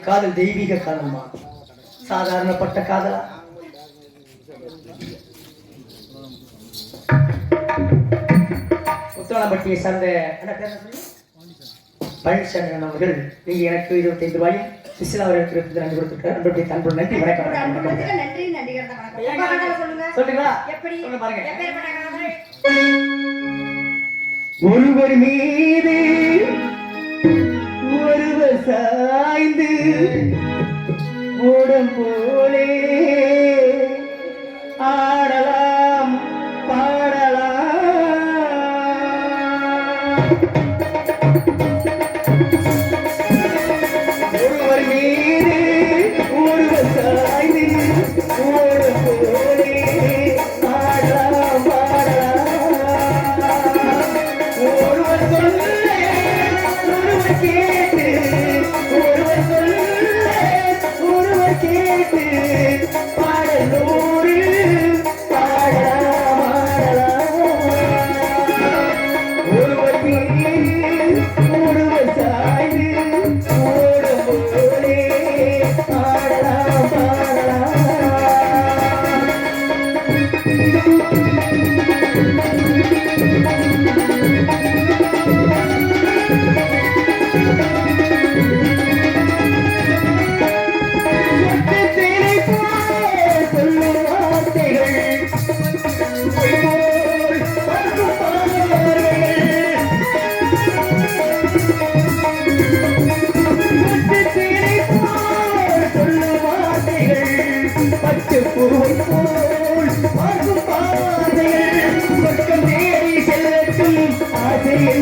காதல் தெய்வீக காதல்மா, சாதாரணப்பட்ட காதலா? உத்தரப்பட்டியை சார்ந்த பழனிசாமி அவர்கள் நீங்க எனக்கு 25 ரூபாயும் சுசிலா அவர்களுக்கு நன்றி கொடுத்துருக்காரு. நன்றி தன்பு நன்றி வணக்கம். சொல்லுங்களா? ஒருவர் மீது ஒருவர் சாய்ந்து ஓடம் போலே ஆடலாம் பாடலாம். ஒருவர் மீது ஒருவர் சாய்ந்து ஓடம் போலே ஆடலாம் பாடலாம். ஒருவர் சொல்ல ஒருவர் கேட்டு ஒருவர் சொல்ல ஒருவர் கேட்டு பாடலோடு பாடலாம் ஆடலாம். ஒருவர் மீது ஒருவர் சாய்ந்து ஓடும் போலே ஆடலாம் பாடலாம். ஒருவர் மீது ஒருவர் சாய்ந்து ஓடம்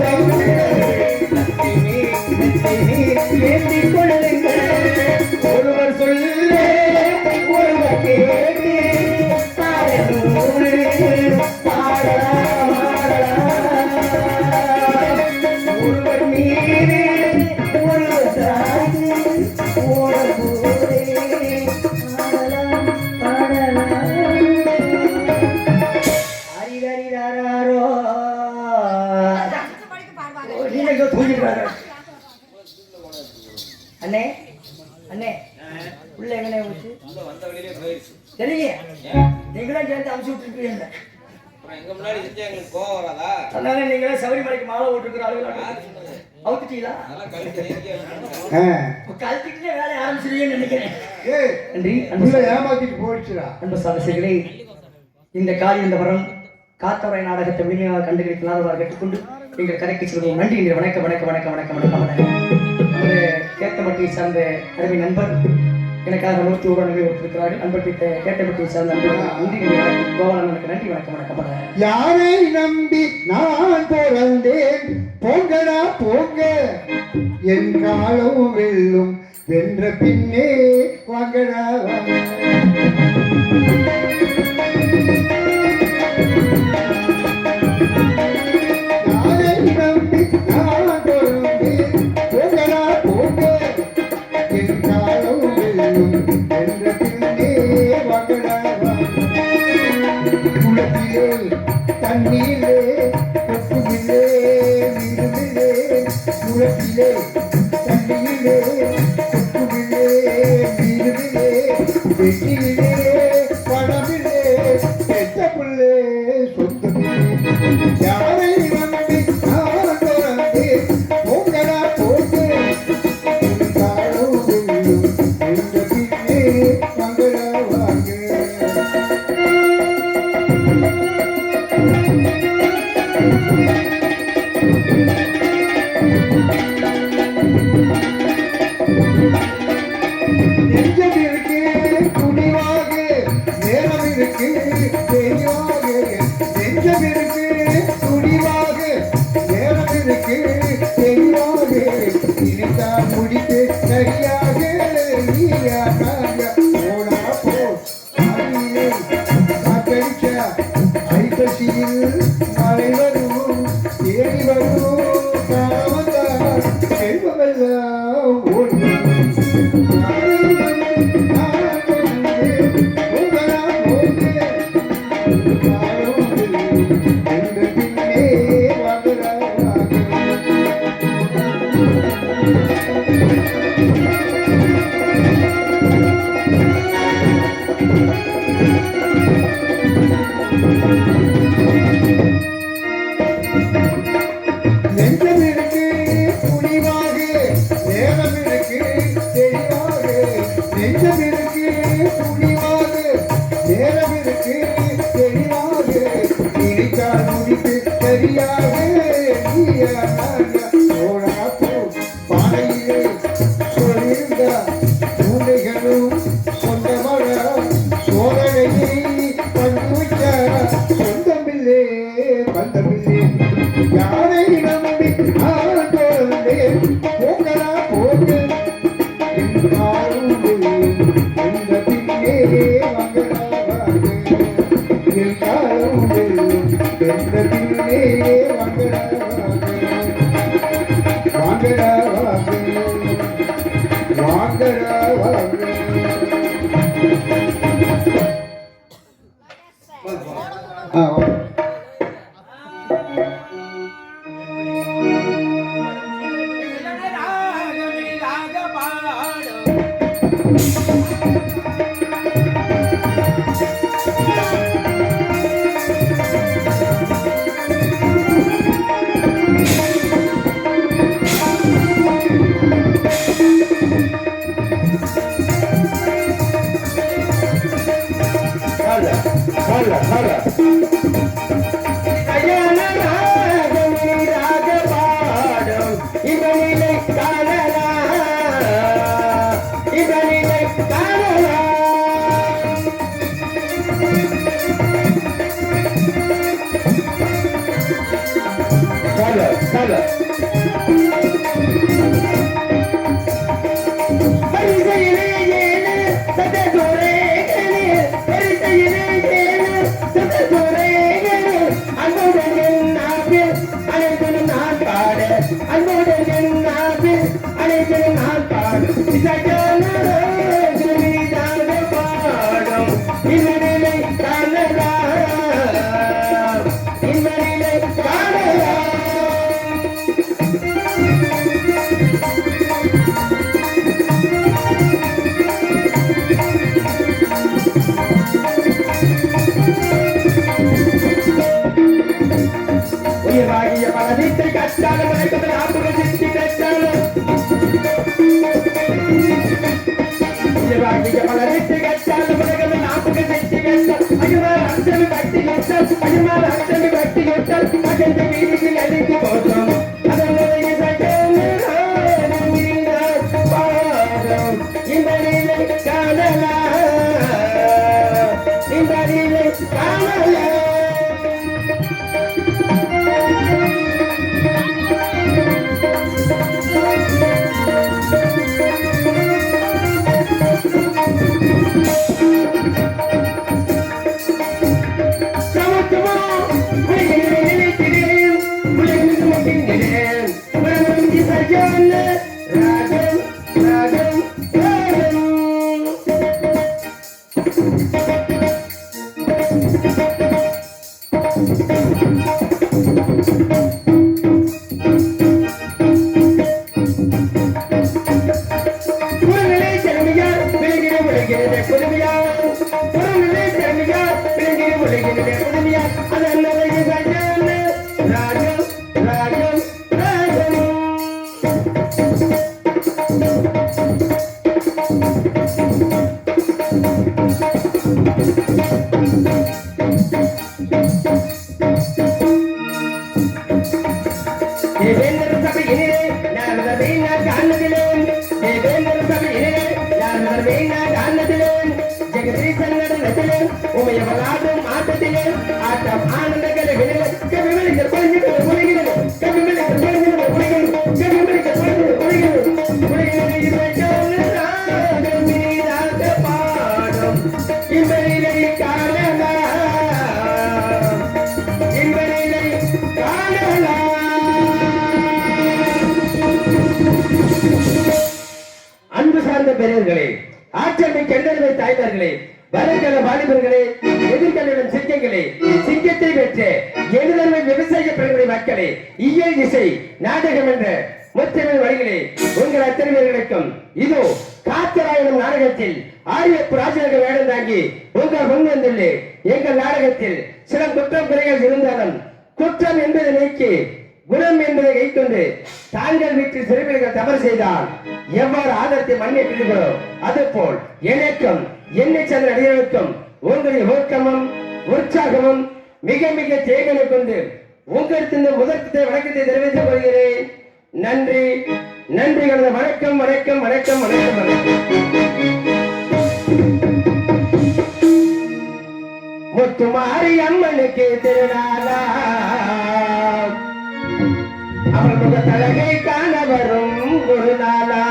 போலே ஆடலாம் பாடலாம். ஒருவர் சொல்ல ஒருவர் கேட்டு பாடலாம் ஒருவர் மீது ஒருவர் சாய்ந்து ஓடம் போலே ஆடலாம் பாடலாம். ஹரிஹரிராரோ நீங்க தூங்கிடுறாரு. அண்ணே அண்ணே உள்ள எங்கனே போச்சு? சரிங்க, நீங்களும் சேர்ந்து அமுச்சு விட்டுருக்கீங்க. அதனால நீங்களே சபரிமலைக்கு மாலை ஓட்டுருக்கிற ஆளுகள் அவுத்துட்டீங்களா? கழட்டிக்கிட்டே வேலையை ஆரம்பிச்சிருக்கீங்கன்னு நினைக்கிறேன். நன்றி. ஏமாத்திட்டு போயிடுச்சுடா. அன்பு சாதசிகளே, இந்த காலி இந்த வரம் காத்தவரை நாடகத்தை முழுமையாக கண்டுகளிக்கலாதவாறு கேட்டுக்கொண்டு எங்கள் கதைக்கு செல்வோம். நன்றி. இன்று வணக்கம் வணக்கம் வணக்கம் வணக்கம் வணக்கம். ஒரு கேத்தமட்டியை சார்ந்த அருமை நண்பர் எனக்காக 100 ரூபாய் கொடுத்திருக்கிறார்கள். நண்பர் கேத்தமட்டியை சார்ந்த நன்றி. கோபாலனுக்கு நன்றி. வணக்கம் வணக்கம். யாரை நம்பி நான் பிறந்தேன், போங்கடா போங்க, என் காலம் வெல்லும், வென்ற பின்னே வாங்கடா வாங்க. தண்ணீரே கொட்டுமில்லே வீடுமில்லே, குளத்திலே தண்ணீரே கொட்டுமில்லே வீடுமில்லே, வெட்டியிலே பணமில்லே, பெற்ற புள்ளே சொந்தமில்லே. யாரை நம்பி நான் தொடர்ந்து போங்கடா போட்டு, காலம் வெல்லும், என்ற பின்னே வாங்கடா வாங்க. நெஞ்சம் இருக்கு துணிவாக, நேரம் இருக்கு தெளிவாக. நெஞ்சம் இருக்கு துணிவாக, நேரம் இருக்கு தெளிவாக. இனித்தான் முடித்து சரியாக நீயாக போடா போ. அடியிலே காத்தடிச்சா ஐப்பசியில் மழை வரும், தேடி வரும், காலவந்தான் செல்வமெல்லாம் ஓடி. நெஞ்சம் இருக்கு துணிவாக, நேரம் இருக்கு தெளிவாக. நெஞ்சம் இருக்கு துணிவாக, நேரம் இருக்கு தெளிவாக. நினைத்தால் முடித்து சரியாக போடா போ. பானையிலே சொல்லியிருந்த பூனைகளும் சொந்தமட சோதனையை பங்கு வைக்க சொந்தமில்லே பந்தமில்லே. யாரை நம்பி நான் தொடர்ந்தேன், போங்கடா போங்க, என் காலம் வெல்லும், என்ற பின்னே வாங்கடா வாங்க. என் காலம் வெல்லும், என்ற பின்னே வாங்கடா வாங்க. வாங்கடா வாங்க, வாங்கடா வாங்க. பல வெற்றி கட்டால் உலகம் நாற்பது வெற்றி கட்டால் அகிமால் அச்சமி பக்தி கட்டால் அகிமால் அச்சமி பக்தி கட்டால் அகந்த வீதியில் அழிந்து போட்டோம் அதனுடைய பாடம் இந்த நிலை காணலாம் இந்த நிலை காணலாம் உமையவளாடும் ஆட்டத்திலே ஆட்டம் ஆனந்தங்களை பாடும் இந்த நிலை காணலாம் இந்த நிலை காணலாம். அன்பு சார்ந்த பெரியவர்களே, ஆற்றமை கெண்டறிவை தாய்மார்களே, வருங்கால வாலிபர்களே, எதிர்காலம் சிங்கங்களே, சிங்கத்தை பெற்ற எழுதமை விவசாய பெருங்குடி மக்களே, இயல் இசை நாடகம் என்ற முத்தமிழ் வழிகளே, உங்கள் அத்தனை பேர்களுக்கும் இதோ காத்தராயணம் நாடகத்தில் ஆரியப்பு ராஜநகர் வேடம் தாங்கி உங்கள் முன் வந்துள்ளேன். எங்கள் நாடகத்தில் சில குற்றம் குறைகள் இருந்தாலும் குற்றம் என்பதை நீக்கி குணம் என்பதை கைக்கொண்டு தாங்கள் வீட்டில் சிறுமிகள் தவறு செய்தால் எவ்வாறு ஆதரத்தை மன்னிக்கிறீர்களோ அதுபோல் எனக்கும் என்னை சேர்ந்த நடிகர்களுக்கும் உங்களுடைய ஊக்கமும் உற்சாகமும் மிக மிக தேவையை கொண்டு உங்களுக்கு இந்த முதற்கத்தை வணக்கத்தை தெரிவித்துக் கொள்கிறேன். நன்றி நன்றி. வணக்கம் வணக்கம் வணக்கம் வணக்கம் வணக்கம். முத்துமாரி அம்மனுக்கு திருநாளா அவள் முக தலகை காண வரும் ஒரு நாளா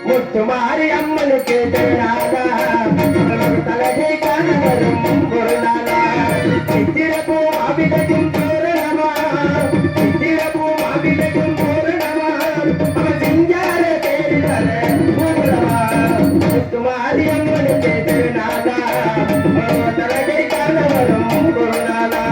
முத்துமாரி அம்மனுக்கு திருநாளா தலகை காண வரும் ஒரு நாளா சித்திரப்பூ அபிடக்கும் பூரணமா சித்திரப்பூ அபிடக்கும் பூரணமா அவன் செஞ்சார பேரில் பூரணமா முத்துமாரி அம்மனுக்கு திருநாளா தலகை காண வரும் ஒரு நாளா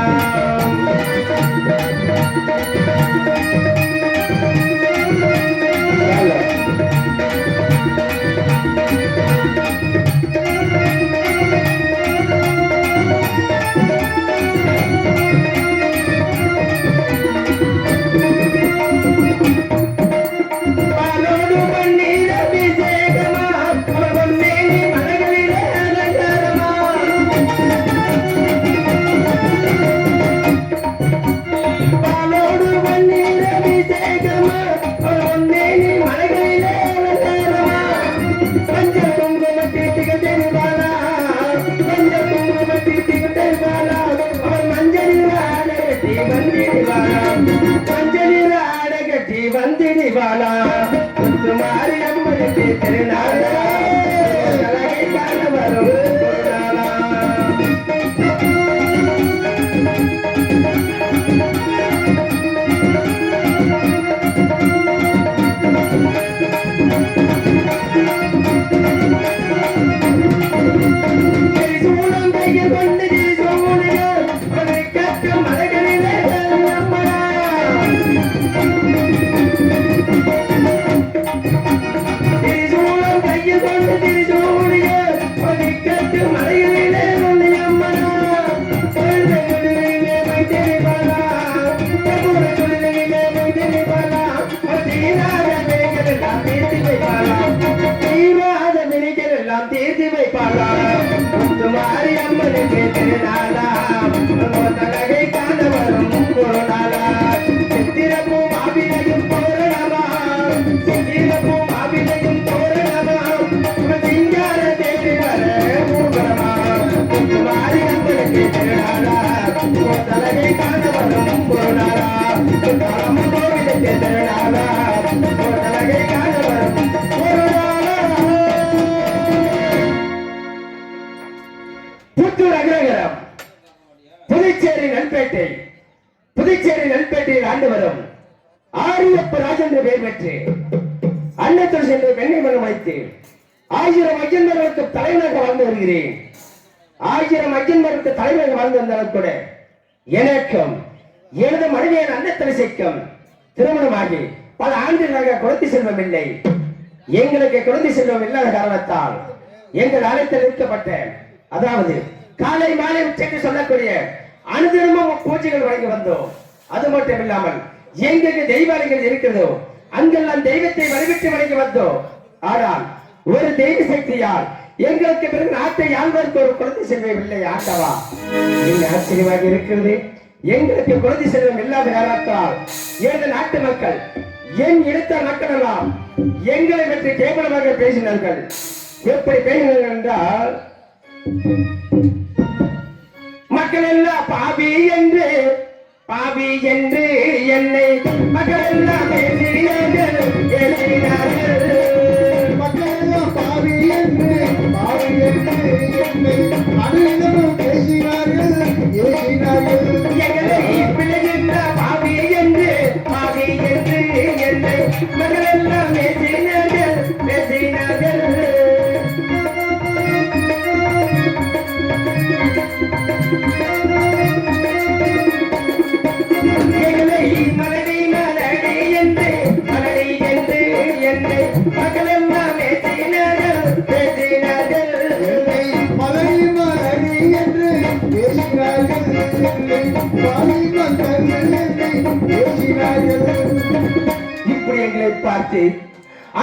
வந்திடிவாளா முத்துமாரி அம்மனுக்கு திருநாளா தலகை காண வரும் நாளா ஐயோ திருநாளாம் தலகை காண வரும் ஒரு நாளாம் சித்திரமும் மாவிலையும் தோரணமாம் சித்திரமும் மாவிலையும் தோரணமாம் சிங்கார தேடி வர ஊர்வலமாம் மாறி நம்மளுக்கு திருநாளாம் தலகை காண வரும் ஒரு நாளாம் கோவிலுக்கு திருநாளாம் தலகை காண வரும் ஒரு நாளாம். புத்தூர் அக்ரகரம் புதுச்சேரி நல்பேட்டையில் ஆண்டு வரும் ஆரியப்ப ராஜேந்திர பெயர் பெற்று அன்னத்தூர் சென்று பெண்ணை மனம் வைத்து 1000 ஐயன்மார்களுக்கு தலைவனாக வாழ்ந்து வருகிறேன். 1000 ஐயன்மார்களுக்கு தலைவனாக வாழ்ந்து வந்தாலும் கூட எனக்கும் எனது மனைவியான அன்னத்தரசிக்கும் திருமணமாகி பல ஆண்டுகளாக குழந்தை செல்வம் இல்லை. எங்களுக்கு குழந்தை செல்வம் இல்லாத காரணத்தால் எங்கள் அழைத்தல் நிற்கப்பட்ட அதாவது காலை மாலை உச்சக்கு சொல்லக்கூடிய அனுதினமும் பூஜைகள் வழங்கி வந்தோம். அது மட்டும் இல்லாமல் எங்களுக்கு தெய்வாலயங்கள் இருக்கிறதோ அங்கெல்லாம் தெய்வத்தை வழிவிட்டு வழங்கி வந்தோம். ஆனால் ஒரு தெய்வ சக்தியால் எங்களுக்கு பிறகு நாட்டை ஆள்வதற்கு ஒரு குழந்தை செல்வம் இல்லை. ஆண்டவா, என்ன ஆச்சரியமாக இருக்கிறது. எங்களுக்கு குழந்தை செல்வம் இல்லாத காரணத்தால் எனது நாட்டு மக்கள் என் இனத்த மக்கள் எல்லாம் எங்களை பற்றி கேவலமாக பேசினார்கள். எப்படி பேசினார்கள் என்றால் மக்கள் எல்லாம் பாவி என்று என்னை மக்கள் எல்லாம் பேசினார்கள். மக்கள் எல்லாம் பாவி என்று என்னை அனைவரும் பேசினார்கள், ஏசினார்கள். எங்களை பிழைகின்ற பாவி என்று என்னை மக்கள் எல்லாம் பேசினார்கள். எங்களை மலடி என்று என்னை மக்கள் எல்லாம் பேசினார்கள். என்னை மலைமலடி என்று பேசினார்கள், என்னை பாலிமக்கள் என்னை பேசினார்கள். இப்படி எங்களை பார்த்து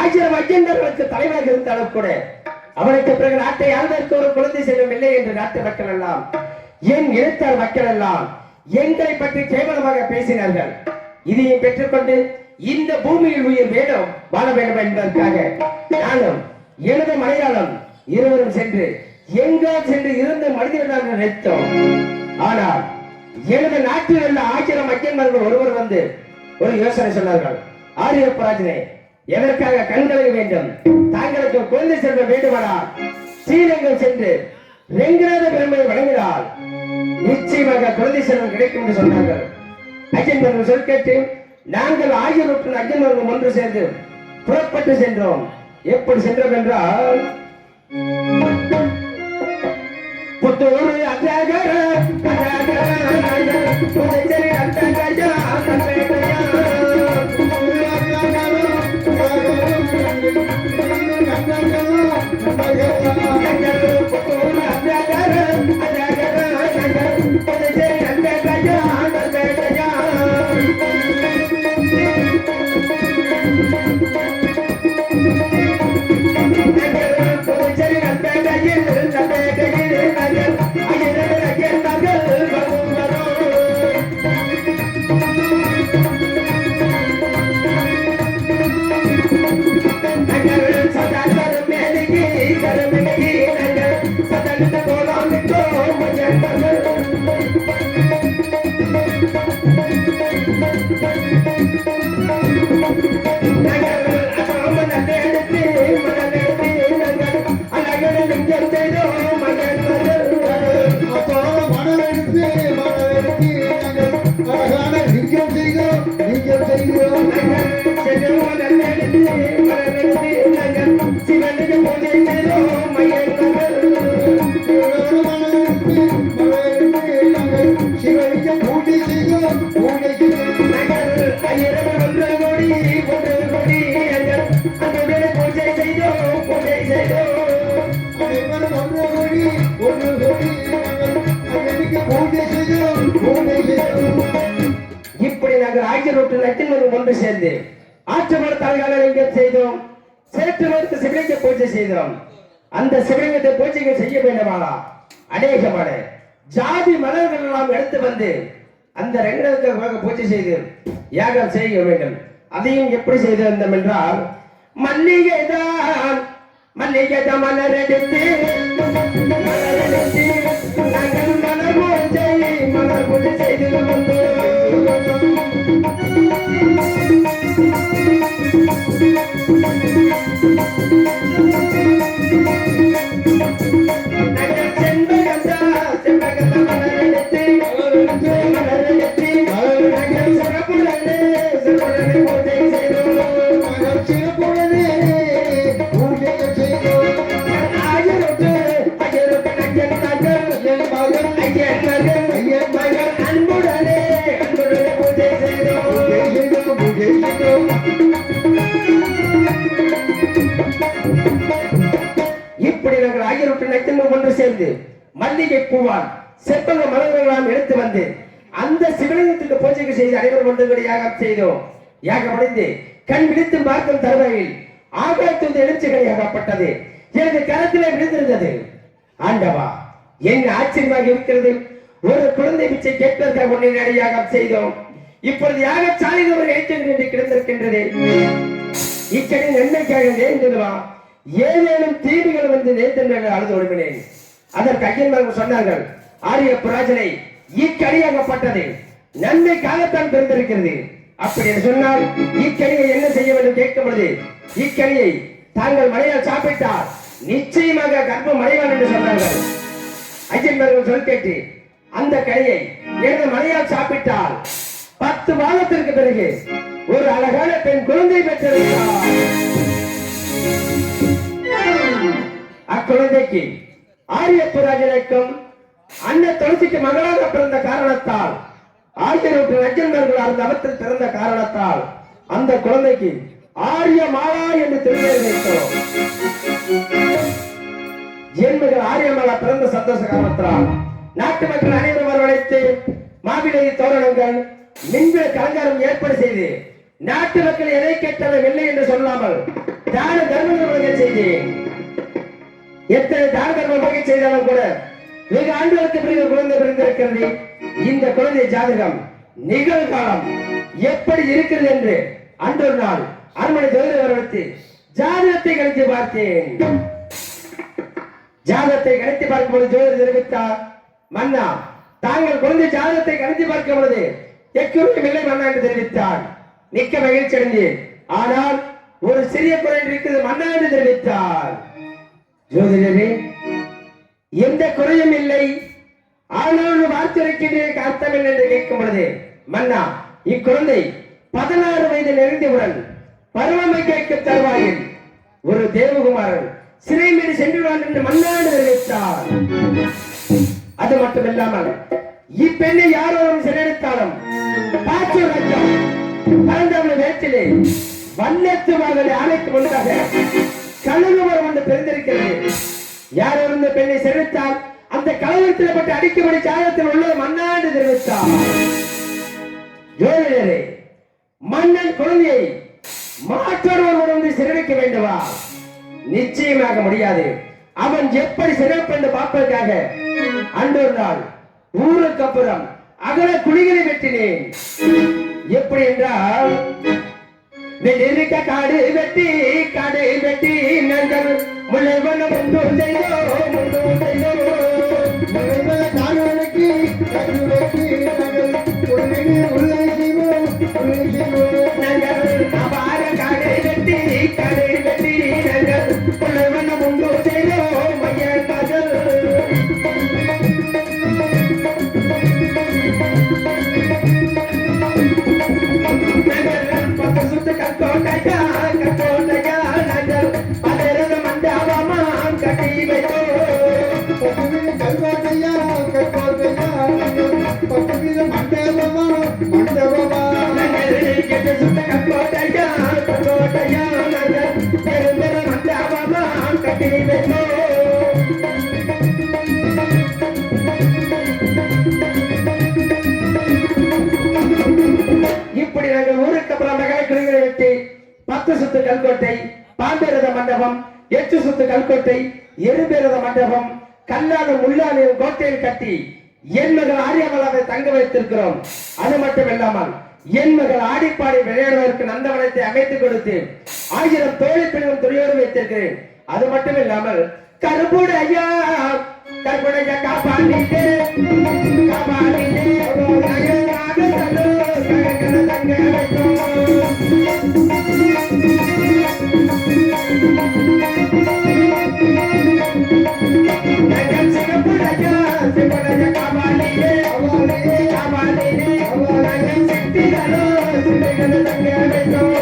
1000 ஐயந்தர்களுக்கு தலைவராக இருந்தாலும் கூட அவனுக்கு பிறகு நாட்டை ஆள்வதற்கு ஒரு குழந்தை செல்வம் இல்லை என்று நாட்டு மக்கள் எல்லாம் என் இனத்தார் மக்கள் எல்லாம் எங்களை பற்றி கேவலமாக பேசினார்கள். இதையும் பெற்றுக்கொண்டு இந்த பூமியில் உயிர் வேணும் வாழ வேண்டும் என்பதற்காக நானும் எனது மலையாளம் இருவரும் சென்று எங்கோ சென்று இருந்த மனிதர்களாக நினைத்தோம். ஆனால் எனது நாட்டில் உள்ள 1000 ஐயன்மார்கள் ஒருவர் வந்து ஒரு யோசனை சொன்னார்கள். ஆரியப்பராஜனே, எதற்காக கண்களை வேண்டும்? தாங்களுக்கு குழந்தை செல்வம் வேண்டுமானா ஸ்ரீரங்கம் சென்று ரெங்கநாத பெருமையை வழங்கினால் நிச்சயமாக குழந்தை செல்வம் கிடைக்கும் என்று சொன்னார்கள். ஐயன்மார்கள் சொல் கேட்டு நாங்கள் 1000 ஐயன்மார்கள் ஒன்று சேர்ந்து புறப்பட்டு சென்றோம். எப்படி சென்றோம் என்றால் புத்தூர் அத்தியாகர இப்படி நாங்கள் 1000 ஒன்று சேர்ந்து ஆற்றுமர தலைகாலம் செய்தோம். சேற்று மறுத்து சிவலிங்க பூஜை செய்தோம். அந்த சிவலிங்கத்தை பூஜைகள் செய்ய வேண்டுமானா அநேகமான ஜாதி மலர்கள் எல்லாம் எடுத்து வந்து அந்த ரெங்கநாதருக்கு பூஜை செய்து யாகம் செய்ய வேண்டும். அதையும் எப்படி செய்து வந்தோம் என்றால் மல்லிகைதான் மலரெடுத்து நாங்கள் மலர் பூஜை செய்து இப்படி நாங்கள் ஆகியோருடைய நட்சத்திரம் ஒன்று சேர்ந்து மல்லிகை பூவால் செப்பங்க மலர்களெல்லாம் எடுத்து வந்து அந்த சிவலிங்கத்துக்கு பூஜைக்கு செய்து அனைவரும் ஒன்று யாகம் செய்தோம். யாகம் அடைந்து கண் விழித்து பார்க்கும் தருவாயில் ஆகாயத்திலிருந்து எழுச்சிகளை ஆகப்பட்டது. எனது கரத்திலே விழுந்திருந்தது. ஆண்டவா, என்ன ஆச்சரியமாக இருக்கிறது. ஒரு குழந்தை பிச்சை கேட்பதற்காக ஒன்றை யாகம் செய்தோம். இப்பொழுது யாக சாலையில் ஒரு ஏற்று கிடந்திருக்கின்றது. இக்கடி நன்மைக்காக நேர்ந்துடுவா ஏதேனும் தீவுகள் வந்து நேர்த்து அழுது ஒழுங்கினேன். அதற்கு ஐயன்மார்கள் சொன்னார்கள், ஆரிய புராஜனை இக்கடியாகப்பட்டது நன்மைக்காகத்தான் பிறந்திருக்கிறது. அப்படி என்று சொன்னால் இக்கடியை என்ன செய்ய வேண்டும் கேட்கும் பொழுது இக்கடியை தாங்கள் மனையால் சாப்பிட்டால் நிச்சயமாக கர்ப்பம் அடைவான் என்று சொன்னார்கள். ஐயன்மார்கள் சொல் கேட்டு அந்த கனியை எனது மனையால் சாப்பிட்டால் 10 மாதத்திற்கு பிறகு ஒரு அழகான பெண் குழந்தை பெற்றிருக்கிறார். அக்குழந்தைக்கு ஆரியப்புராஜனுக்கும் அன்ன துளசிக்கு மகளாக பிறந்த காரணத்தால் ஆரியருக்கு நஜன்மர்கள் அந்த அவத்தில் பிறந்த காரணத்தால் அந்த குழந்தைக்கு ஆரிய மாலா என்று திருப்பெயர் வைத்தோம். ஜென்மகள் ஆரியமாலா பிறந்த சந்தோஷ காரணத்தால் நாட்டு மக்கள் அனைவரும் வரவழைத்து மாவிலை தோரணங்கள் மின்விள கலங்காரம் ஏற்பாடு செய்து நாட்டு மக்கள் எதை கேட்டாலும் இல்லை என்று சொல்லாமல் தான தர்மங்கள் செய்தேன். எத்தனை தான தர்மம் செய்தாலும் கூட வெகு ஆண்டுகளுக்கு பிறகு குழந்தை பிறந்திருக்கிறது. இந்த குழந்தை ஜாதகம் நிகழ்காலம் எப்படி இருக்கிறது என்று அன்றொரு நாள் அரண்மனை ஜோதிடர் வரவழைத்து ஜாதகத்தை கணித்து பார்த்தேன். ஜாதகத்தை கணித்து பார்க்கும்போது ஜோதிடர் தெரிவித்தார், மன்னா, தாங்கள் குழந்தை ஜாதகத்தை கணித்து பார்க்கும் பொழுது எக்குறையும் இல்லை மன்னா என்று தெரிவித்தார். மிக்க மகிழ்ச்சி அடைந்தேன். ஆனால் ஒரு சிறிய குறை இருக்கிறது மன்னா என்று தெரிவித்தார். ஜோதிடரே, எந்த குறையும் இல்லை, ஆனால் ஒரு வார்த்தை இருக்கின்ற அர்த்தம் என்ன என்று கேட்கும் பொழுது, மன்னா, இக்குழந்தை 16 வயது நெருங்கியவுடன் பருவமை கேட்க தருவாயில் ஒரு தேவகுமாரன் சிறை மீது சென்றுவான் என்று மன்னாடு தெரிவித்தார். அது மட்டுமில்லாமல் இப்பெண்ணை யாரோ சிறையெடுத்தாலும் பாச்சூர் ராஜ்யம் கலந்தவளை வேற்றிலே வல்லத்து மகளை ஆணைக்கு முன்னதாக கழுகுமரம் ஒன்று பிறந்திருக்கிறது. யாரோ இந்த பெண்ணை சிறைத்தால் அந்த கலவரத்தில் பட்டு அடிக்கும்படி சாதத்தில் உள்ள மன்னாண்டு தெரிவித்தார். ஜோதிடரே, மன்னன் குழந்தையை மாற்றொருவர் வந்து சிறைக்க வேண்டுமா? நிச்சயமாக முடியாது. அவன் எப்படி சிறப்பு என்று பார்ப்பதற்காக அன்றொரு நாள் ஊருக்கு அப்புறம் அகல குழிகளை வெட்டினேன். எப்படி என்றால், நெல்லிருக்க காடு வெட்டி நங்கள் முளைவன முன்பு செய்தோ இப்படி நாங்கள் ஊருக்கு அப்புறம் மகளை குழிகளை வெட்டி 10 சுத்து கல்கோட்டை, பாம்பேரத மண்டபம், 8 சுத்து கல்கோட்டை, எருபேரத மண்டபம், கல்லாத முள்ளாலையும் கோட்டையில் கட்டி என் மகள் ஆரியமலாவை தங்க வைத்திருக்கிறோம். அது மட்டும் இல்லாமல் என் மகள் ஆடிப்பாடி விளையாடுவதற்கு நந்தவனத்தை அமைத்துக் கொடுத்து 1000 தோழி பெண்களும் துணியோடு வைத்திருக்கிறேன். அது மட்டும் இல்லாமல் கருப்புடைய கருப்புடைய காப்பாடிட்டு தங்க வைக்கும்.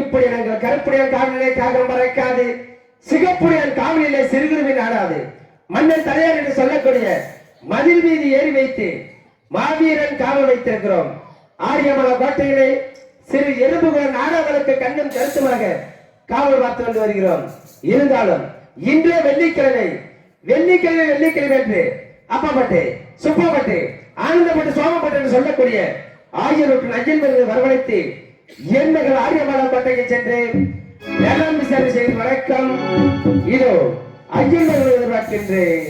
இப்படி நாங்கள் கருப்புடையான் காவலிலே காகம் பறக்காது, சிகப்புடையான் காவலிலே சிறுகுருவி நாடாது, மன்னன் தலையார் என்று சொல்லக்கூடிய மதில் மீது ஏறி வைத்து மாவீரன் காவல் வைத்திருக்கிறோம். ஆரியமல கோட்டையிலே சிறு எலும்புகள் நாடார்களுக்கு கண்ணும் கருத்துமாக காவல் பார்த்து கொண்டு வருகிறோம். இருந்தாலும் இன்றே வெள்ளிக்கிழமை என்று அப்பப்பட்டு சுப்பப்பட்டு ஆனந்தப்பட்டு சோமப்பட்டு என்று சொல்லக்கூடிய 1000 ஐயன்கள் வரவழைத்து என் மகள் ஆரியமல கோட்டைக்கு சென்று வேளாண் விசாரணை செய்து வணக்கம். இதோ ஐயன்கள் எதிர்பார்க்கின்றேன்.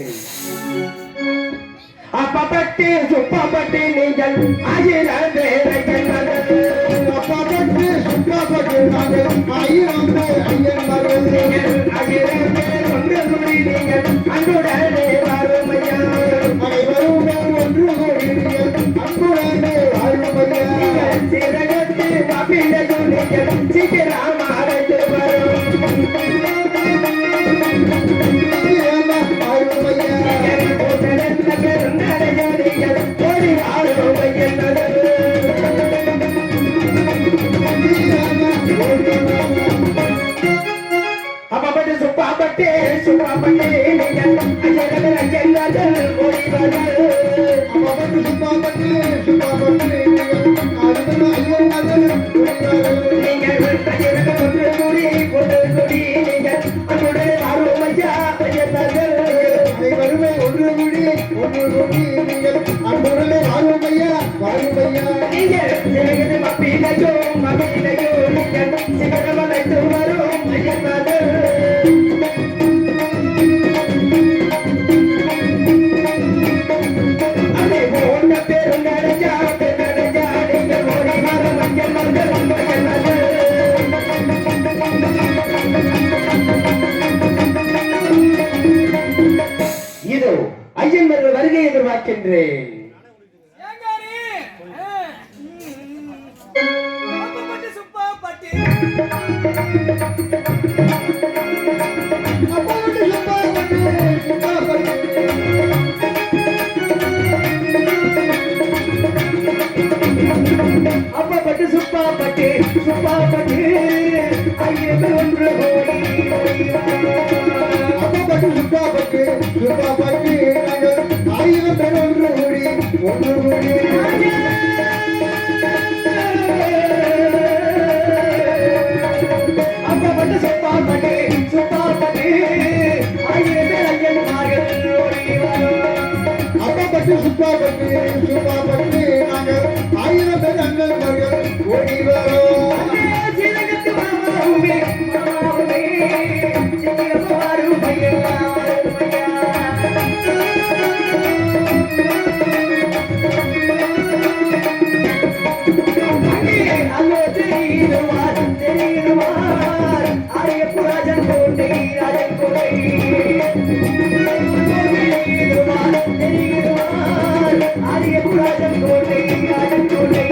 அப்பப்பட்டு சுப்பப்பட்டு நீங்கள் 1000 பேரை அப்பப்பட்டு சுப்பப்பட்டு நாங்கள் 1000 பேர் ஐயன் மகள் 1000 பேர் ஒன்று கூடி நீங்கள் அன்புடனே வாரும் ஐயா. அனைவரும் ஒன்று கூடி அன்புடனே வாழும் ஐயா. சிறகத்து மாப்பிள்ளையும் நீங்கள் சீக்கிரம் அழைத்து வரும். அப்பப்பட்டு சுப்பாப்பட்டு சுப்பாப்பட்டு நீங்கள் ஐயர்கள் ஓடிவார்கள். அப்பப்பட்டு சுப்பப்பட்டு சுப்பப்பட்டு அடுத்த ஐயன் மகள் நீங்கள் ஒன்று கூடி நீங்கள் அன்புடனே வாரும் ஐயா ஐயர்கள். அனைவருமே ஒன்று கூடி நீங்கள் அன்புடனே வாழும் ஐயா வாழும் ஐயா. நீங்கள் சிறகு மப்பிலையோ நீங்கள் சிகரம் அழைத்து வரும் ஐயர்கள். அதே போன்ற பேரும் நடையா நீங்கள் ஓடி வரும் ஐயர்கள். இதோ ஐயன்மார்கள் வருகை எதிர்பார்க்கின்றேன். அப்பப்பட்டு சுப்பாப்பட்டு சுப்பாப்பட்டு ஐயர்கள் ஒன்று ஓடி அப்பப்பட்டு சுப்பப்பட்டு சுப்பப்பட்டு நாங்கள் 1000 பேர் ஒன்று கூடி அப்பப்பட்டு சுப்பாப்பட்டு சுப்பாப்பட்டு 1000 பேர் ஐயன்மார்கள் ஓடி அப்பப்பட்டு சுப்பப்பட்டு சுப்பப்பட்டு நாங்கள் 1000 பேர் அண்ணன் மகள் ஓடி வரோம். சிறகத்து மாமாவுமே மாமாவுமே சிங்கம் வாரும் ஐயா ஐயோ தெரியுமார் ஆரியப்புராஜன் கோட்டை ராஜன் கோட்டை தெரியுமார் ஆரியப்புராஜன் கோட்டை ராஜன் கோட்டை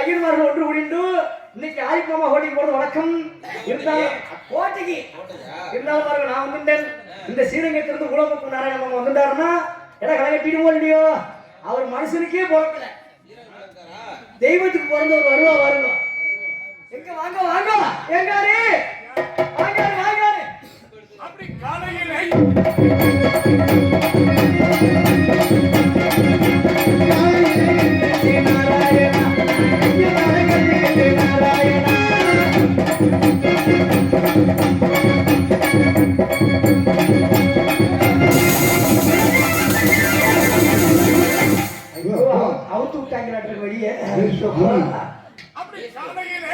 ஐயன்மார்கள் ஒன்று முடிந்து இன்னைக்கு ஆதிக்கமா ஓட்டி போறது வழக்கம். இருந்தாலும் ஓட்டிக்கு இருந்தாலும் பாருங்க, நான் வந்துட்டேன். இந்த ஸ்ரீரங்கத்திலிருந்து உலகப்பு நாராயண மாமா வந்துட்டாருன்னா எல்லாம் கலகட்டிடுவோம் இல்லையோ, அவர் மனுஷனுக்கே போகல. தெய்வத்துக்கு பிறந்த ஒரு வருவா வருவா. எங்க வாங்க வாங்க எங்காரு வாங்காரு வாங்காரு. அப்படி காலையிலே அவுத்து விட்டாங்க வெளியே. அப்படி காலையிலே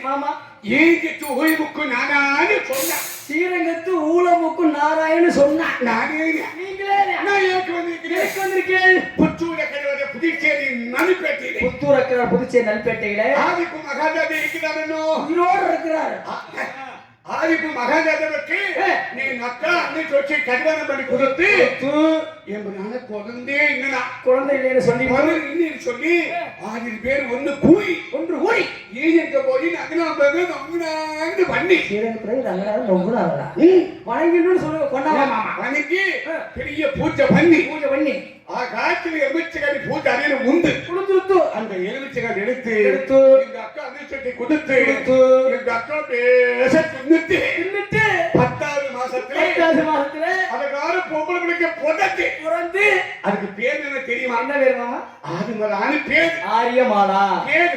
மாமா ஈங்கிட்டு ஓய்வுக்கு நானான்னு சொன்னேன். ஸ்ரீரங்கத்து ஊழமுக்கு நாராயணு சொன்னா நானே நீங்களே நான் ஏற்க வந்திருக்கிறேன். வந்திருக்கேன். புத்தூர கடைவரை புதுச்சேரி நலிப்பேட்டையிலே புத்தூர் இருக்கிற புதுச்சேரி நல்பேட்டையில ஆதிப்பு மகாராஜா இருக்கிறாரோ உயிரோடு இருக்கிறார். ஆதிப்பு மகாராஜாவுக்கு நீ நக்கா அன்னைக்கு வச்சு கல்யாணம் பண்ணி கொடுத்து என்பதான குழந்தை என்னன்னா குழந்தை இல்லைன்னு சொல்லி இன்னும் சொல்லி 1000 பேர் ஒன்று கூடி ஈஜிக்க போய் நகனாங்க பண்ணி வணங்கின்னு சொல்லுங்க கொண்டாமா வணங்கி பெரிய பூஜை பண்ணி பண்ணி காய்ச்சல் எலுமிச்சகாரி பூஜை அறையில உண்டு கொடுத்து அந்த எலுமிச்சகாரி எடுத்து எங்க அக்கா அதிர்ஷ்டத்தை கொடுத்து எங்க அக்கா பேச தின்னுட்டு 10வது மாசத்துல அதுக்காக பொம்பளைங்களுக்கு புதத்தி பிறந்து அதுக்கு பேர் என்ன தெரியுமா? என்ன பேர் மாமா? ஆதிமலான்னு பேர். ஆரியமாலா பேர்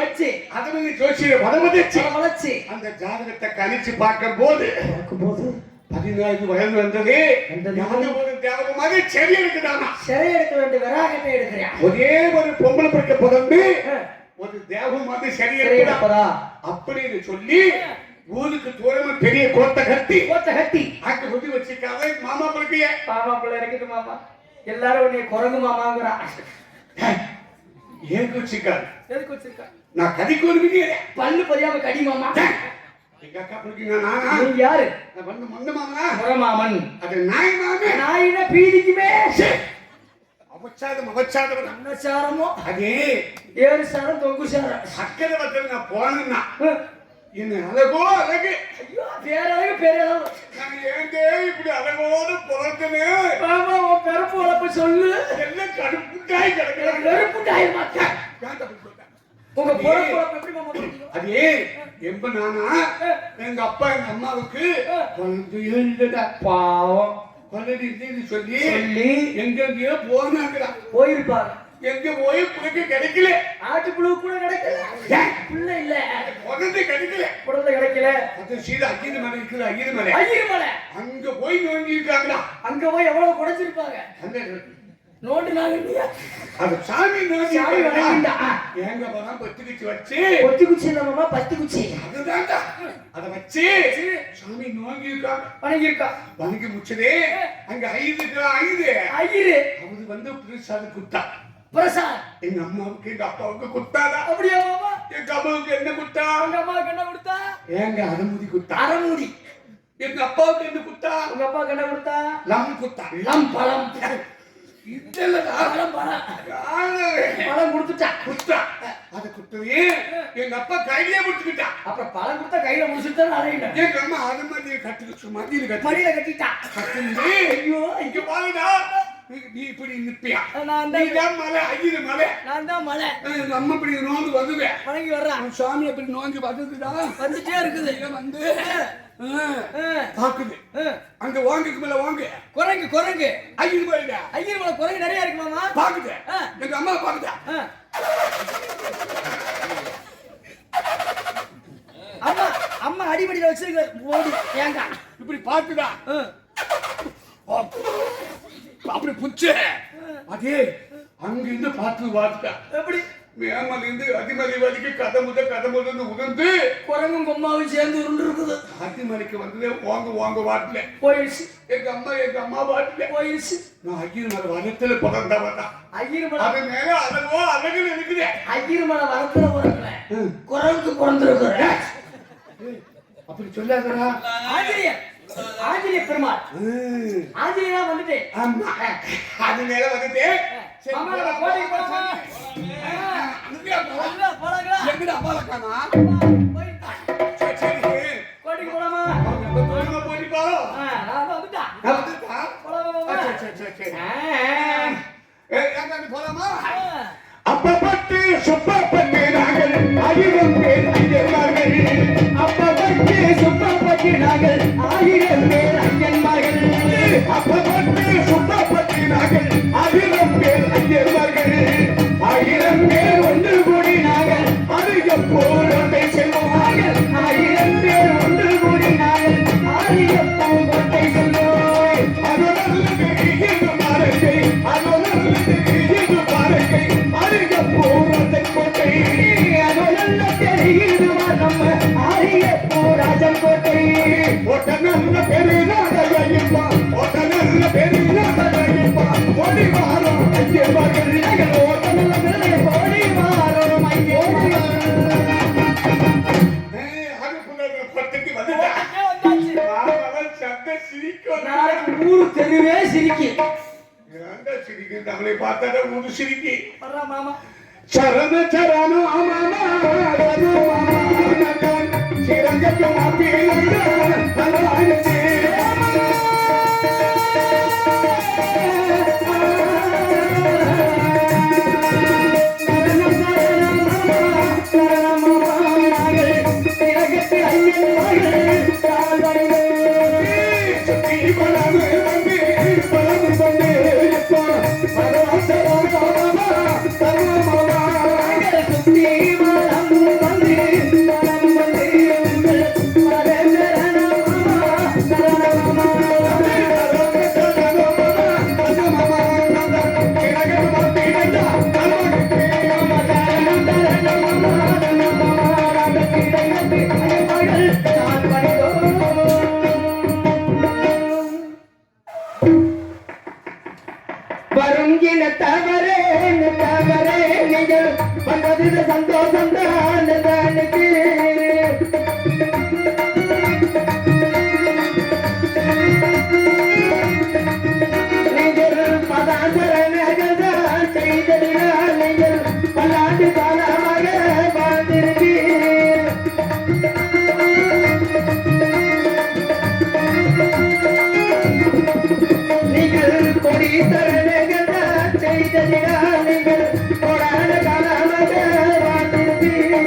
வச்சு அதுல ஜோசியரை வளர்ச்சி அந்த ஜாதகத்தை கணிச்சு பார்க்கும் போது 14 வயது வந்தது. தேவகமாக செடி எடுக்குதானா? சிறை எடுக்க வேண்டிய வராகத்தை எடுக்கிறேன். ஒரே ஒரு பொம்பளை பிடிக்க பிறந்து ஒரு தேவம் வந்து செடி எடுப்பதா அப்படின்னு சொல்லி ஊருக்கு தூரமா பெரிய கோட்டை கட்டி அக்க கொட்டி வச்சிருக்காங்க. மாமா பிள்ளைய மாமா பிள்ளை இருக்குது மாமா. எல்லாரும் உன்னை குரங்கு மாமாங்கிறா. ஏன் வச்சிருக்காரு? எதுக்கு வச்சிருக்கா? நான் கதிக்கு ஒரு விதியே பல்லு பதியாம கடி மாமா. எங்க அக்கா பிடிக்குங்க. நானா? நீங்க யாரு? நான் வந்து மொந்த மாமனா? முறமாமன். அது நாய் மாமே. நாயின பீடிக்குமே. அவச்சாதம் அன்னச்சாரமோ அதே 7 சாரம் தொங்கு சாரம். சக்கரை வத்தல் நான் போனேன்னா என்ன அழகோ அழகு. ஐயோ பேரழகு பேரழகு. நான் ஏங்க இப்படி அழகோடு பிறந்தனே. மாமா உன் பிறப்பு உழப்பு சொல்லு. எல்லாம் கருப்புட்டாய் கிடக்குறாங்க. கருப்புட்டாய் மாட்டா. உங்க பிறப்பு உழப்பு எப்படி மாமா தெரியும்? அதே எப்ப நானா எங்க அப்பா எங்க அம்மாவுக்கு குழந்தைடா பாவம் குழந்தை சொல்லி எங்கெங்கயோ போனாங்கடா. போயிருப்பாங்க. எங்க போய் புழுக்கு கிடைக்கல. ஆட்டு புழு கூட கிடைக்கல. ஏன்? புள்ள இல்ல. குழந்தை கிடைக்கல. குழந்தை கிடைக்கல. அது சீதா ஐயரு மலை இருக்குது, ஐயரு மலை. ஐயர் மலை. அங்க போய் நோங்கி இருக்காங்களா? அங்க போய் எவ்வளவு குடைச்சிருப்பாங்க. அங்க நோண்டு நாங்க இல்லையா? அது சாமி நோங்கி சாமி வணங்கிண்டா. எங்க போனா பத்து குச்சி வச்சு, ஒத்தி குச்சி இல்லமாமா, பத்து குச்சி. அதுதான்டா அத வச்சு சாமி நோங்கி இருக்காங்க. வணங்கி இருக்கா. வணங்கி முச்சதே அங்க ஐயரு ஐயரு அவரு வந்து பிரசாத குத்தா. பிரசாத். எங்க அம்மாவுக்கு எங்க அப்பாவுக்கு குத்தாதா? அப்படியா மாமா? எங்க அம்மாவுக்கு என்ன குத்தா? உங்க அம்மாவுக்கு என்ன கொடுத்தா? எங்க அரைமுடி குத்தா. அரைமுடி. எங்க அப்பாவுக்கு என்ன குத்தா? உங்க அப்பாவுக்கு என்ன கொடுத்தா? லம் குத்தா. லம் பழம். இதெல்லாம் பழம் பழம். ஆளவே. பழம் கொடுத்துட்டா. குத்தா. அத குத்தவே எங்க அப்பா கையிலே முடிச்சுக்கிட்டா. அப்புறம் பழம் கொடுத்தா கையில முடிச்சுட்டு அறையிட்ட. எங்க அம்மா அரைமடியை கட்டிக்கிச்சு, மடியில கட்டி மடியில கட்டிட்டா. கட்டுந்து ஐயோ இங்க பாருடா, நீ இப்படி நிப்பியா? நான் நீதான் மலை, ஐயரு மலை. தான் மலை. எங்க அம்மா இப்படி நோந்து வந்துவேன். வணங்கி வர்றேன். சாமி அப்படி நோங்கி வந்துட்டுடா வந்துட்டே இருக்குது. வந்து பாக்குது. அங்க வாங்குக்கு மேல வாங்க குரங்கு குரங்கு ஐயரு மலைடா. ஐயர் மலை குரங்கு நிறைய இருக்கு மாமா. பாக்குது. எங்க அம்மா பாக்குதா? அம்மா அம்மா அடிமடியில வச்சிருக்க ஓடி ஏங்க இப்படி பாக்குதா? அப்படி புச்சு அதே அங்க இருந்து பார்த்துட்டா. எப்படி? மேமல இருந்து அதிமலை வலிக்கு கதை முதல் உணர்ந்து குரங்கும் கொம்மாவும் சேர்ந்து உருண்டு இருக்குது. அதிமலைக்கு வந்ததே வாங்க வாட்டுல போயிடுச்சு. எங்க அம்மா வாட்டுல போயிடுச்சு. நான் ஐயர் மலை வரத்துல பிறந்தவன் தான். ஐயர் மலை அது மேல அழகோ அழகுன்னு இருக்குது. ஐயர் மலை வரத்துல பிறக்கல, குரங்கு பிறந்திருக்கிற. அப்படி சொல்லாதடா. ஆஞ்சநேய பெருமாள். ஆஞ்சநேயா வந்துட்டு ஆமா அது மேல வந்துட்டு மாமா கோட்டைக்கு போலாமா? எங்கடா பாலக்கானா? கோட்டைக்கு போலாமா? போயிப்பா. நான் வந்துட்டேன். போலாமா? அப்பப்பட்டு சுப்பப்பட்டு நாங்கள் ஆயிரம் பேர் ஐயன்மார்கள். அப்பப்பட்டு சுப்பப்பட்டு நாங்கள் ஆயிரம் பேர் ஐயன்மார்கள். அப்பப்பட்டு சுப்பப்பட்டு நாங்கள் ஆயிரம் பேர் ஐயன்மார்கள். ஆயிரம் பேர் ஒன்று கூடி நாங்கள் அருகப்போர் கோட்டை செல்வோம். ஆயிரம் பேர் ஒன்று கூடி நாங்கள் அருகப்போர் கோட்டை செல்வோம். அது நல்லது இது பாருங்கை, அது நல்லது இது பாருங்கை. அருகப்போர் கோட்டை அது நல்ல தெரியுதுமா நம்ம அருகப்போர் ராஜன் கோட்டை. ஓட்ட நல்ல பெருநாடையப்பா, ஓட்ட நல்ல பெருநாடையப்பா. ஓடி வாரோம் ஐயன்மார்கள் நாங்கள், ஓட்ட நல்ல ஓடி வாரோம் ஐயன்மார்கள். பட்டுக்கு வந்துட்டா சத்த சிரிக்கும். நாளைக்கு ஊரு தெருவே சிரிக்கி. சிரிக்கு நம்மளை பார்த்தாட ஊரு சிரிக்கி. வர்றா மாமா. சரண சரண மாமா சிறங்கத்து வருங்கின தவறே நீங்கள் வந்தது சந்தோஷம் தான் எனக்கு. நீங்கள் பதாசரணைகள் தான் செய்ததினால் நீங்கள் பல்லாண்டு காலமாக வாழ்ந்திருக்கீர். நீங்கள் கொடி தரணைகள் தான் செய்ததினால் நீங்கள் கொடான காலமாக வாழ்ந்திருக்கீர்.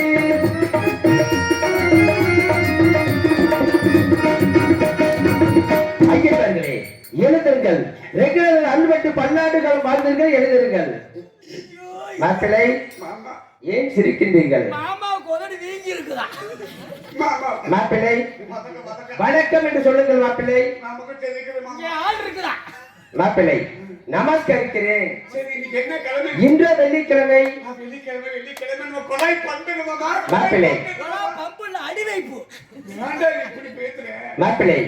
ஐயர்களே எழுதுங்கள். ரெகுலர் அன்பட்டு பன்னாண்டு காலம் வாழ்ந்தீர்கள், எழுதுங்கள். மாப்பிள்ளை மாமா ஏன் சிரிக்கின்றீர்கள்? மாமாவுக்கு உதடு வீங்கி இருக்குதா? மாமா மாப்பிள்ளை மதக்க மதக்க வணக்கம் என்று சொல்லுங்கள் மாப்பிள்ளை. நமக்கு தெரிகிறது மாமா. இங்க ஆள் இருக்குதா? மாப்பிள்ளை நமஸ்கரிக்கிறேன். சரி இன்னைக்கு என்ன கிழமை? இன்று வெள்ளிக்கிழமை. வெள்ளிக்கிழமை நம்ம கொலை பண்ணுங்க மாமா. மாப்பிள்ளை பம்புல அடி வைப்பு. ஏன்டா இப்படி பேசுற? மாப்பிள்ளை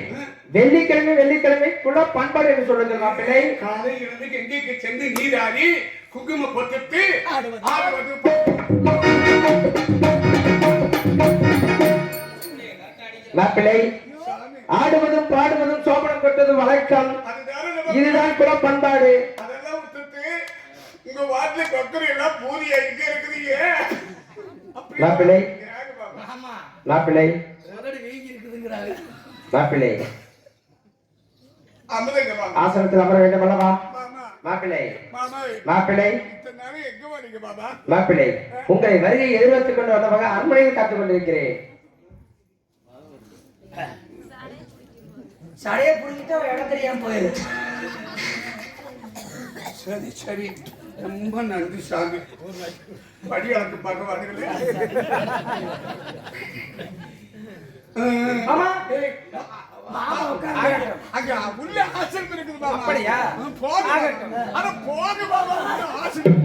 வெள்ளிக்கிழமை குல பண்பாடு என்று சொல்லுங்கள் மாப்பிள்ளை. காலை எழுந்து எங்கேக்கு சென்று நீராடி குங்கும பொட்டுட்டு ஆடுவது. ஆடுவது. மாப்பிள்ளை ஆடுவதும் பாடுவதும் சோபனம் கொட்டதும் வழக்கம். அதுதானே நம்ம இதுதான் குல பண்பாடு. அதெல்லாம் விட்டுட்டு உங்க வாட்டில கொக்கரை எல்லாம் பூரியா இங்க இருக்குறீங்க. மாப்பிள்ளை ஏங்க மாமா? ஆமா. மாப்பிள்ளை உதடு வீங்கி இருக்குதுங்கறாங்க. மாப்பிள்ளை அமுதங்க மாமா. ஆசனத்தில் அமர வேண்டும் அல்லவா? மாமா மாப்பிள்ளை மாமா மாப்பிள்ளை இத்தனை நேரம் எங்க வரீங்க மாமா? மாப்பிள்ளை உங்களை வருகை எதிர்பார்த்துக் கொண்டு வந்தவங்க அரண்மனையில் காத்துக் கொண்டிருக்கிறேன். சடைய புடிச்சிட்டு இடம் தெரியாம போயிடுச்சு. சரி சரி ரொம்ப நன்றி சாமி. படியாளுக்கு பகவான்களே. மாமா மாமா உட்கார்ந்து அங்க உள்ள ஆசிரம் இருக்குது மாமா. அப்படியா? போங்க. ஆகட்டும். அட போங்க மாமா. உள்ள ஆசிரம்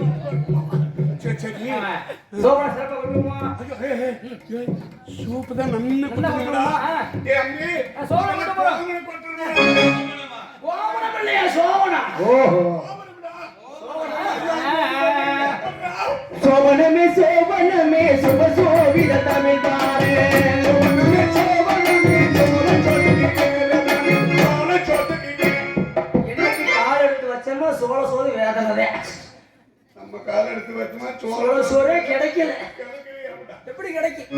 சரி சரி. சோபன சிறப்பா கொண்டுமா? சூப்பு தான் நன்னு குடிங்கடா. ஏய் அம்மி. சோபன கொண்டு போறோம். கோமணம் இல்லையா சோபனா? ஓஹோ சோபனமே சோபனமே சுப சோபித தமிழ் பாரு. என்னைக்கு கால் எடுத்து வச்சோமோ சோள சோறு வேதனதே. நம்ம கால எடுத்து வச்சோமா சோள சோறே கிடைக்கல. கிடைக்கலையாடா. எப்படி கிடைக்கும்?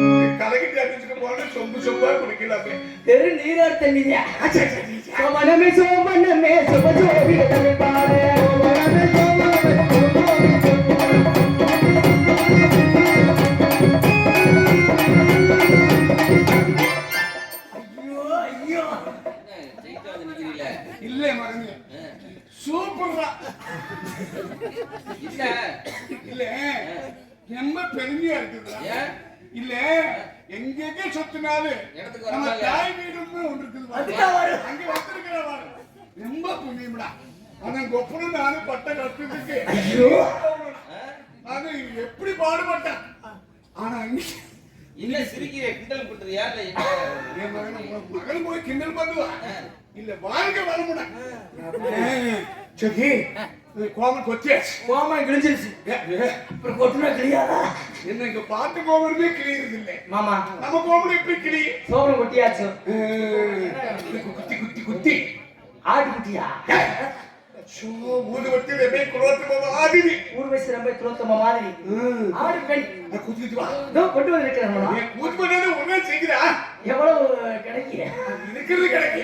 கலக்கிட்டு அடிச்சுட்டு போனா சொம்பு சொம்பா குடிக்கலாமே. தெரு நீரார் தண்ணியா? சோபனமே சோபனமே சுப சோபித தமிழ் பாரு. சோபனமே சோபனமே ஐயோ ஐயோ. இல்ல மகனே சூப்பர்ரா. இல்ல ரொம்ப பெருமையா இருக்குதுடா. இல்ல எங்கெங்க சுத்தினாலும் நம்ம தாய் வீடுன்னு ஒன்று இருக்குது அதுதான் பாரு. வரும். அங்க வந்திருக்கிற பாரு. ரொம்ப புண்ணியம்டா. ஆனா கொப்பனும் நானும் பட்ட கஷ்டத்துக்கு ஐயோ. அது எப்படி பாடுபட்டேன். ஆனா இன்னைக்கு இல்ல சிரிக்கிற கிண்டல் பண்றியா இல்ல என்ன? என் மகன் போய் கிண்டல் பண்ணுவா. இல்ல வாழ்க வரமுடா. சரி கோமல் கொத்தியாச்சு. கோமணம் கிழிஞ்சிருச்சு. அப்புறம் கொட்டுனா கிளியாதா? என்ன இங்க பாட்டு கோமலுமே கிளியுறது இல்லை. மாமா நம்ம கோமலும் எப்படி கிளி? சோபனம் கொட்டியாச்சு. குத்தி குத்தி குத்தி ஆட்டு குட்டியா? ஊது வச்சு ரெபே குரோத்து போவா ஆதினி. ஊர்வசி ரொம்ப துரோத்தம மாதிரி. ஆடு பெண். குத்தி குத்தி வா. இதோ கொண்டு வந்திருக்கிறேன் மாமா. நீ கூத்து பண்ணாத ஒண்ணே செய்கிறா. எவ்வளவு கிடைக்கு? இருக்கிறது கிடைக்கு.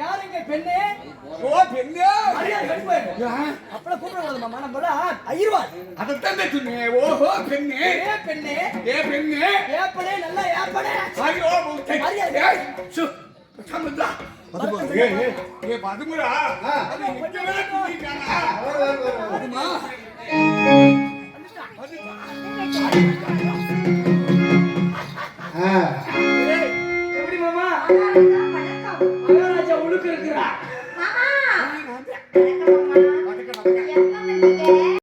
யாருங்க பெண்ணே? ஓ பெண்ணே. மரியாதை கட்டு போயிரு. அப்பள கூப்பிடக்கூடாது மாமா. நம்மள ஐயர்வாள். அதத்தான் சொன்னேன். ஓஹோ பெண்ணே. ஏ பெண்ணே. ஏ பெண்ணே. ஏப்பனே நல்லா ஏப்பனே. ஐயோ மரியாதை. சு சம்பந்தா. ஏ பதுமுடா. அது இங்கவே குடிக்கானா? பதுமா. ஏய், எப்படி மாமா? மகாராஜா உழுக்கு இருக்கிறா. மாமா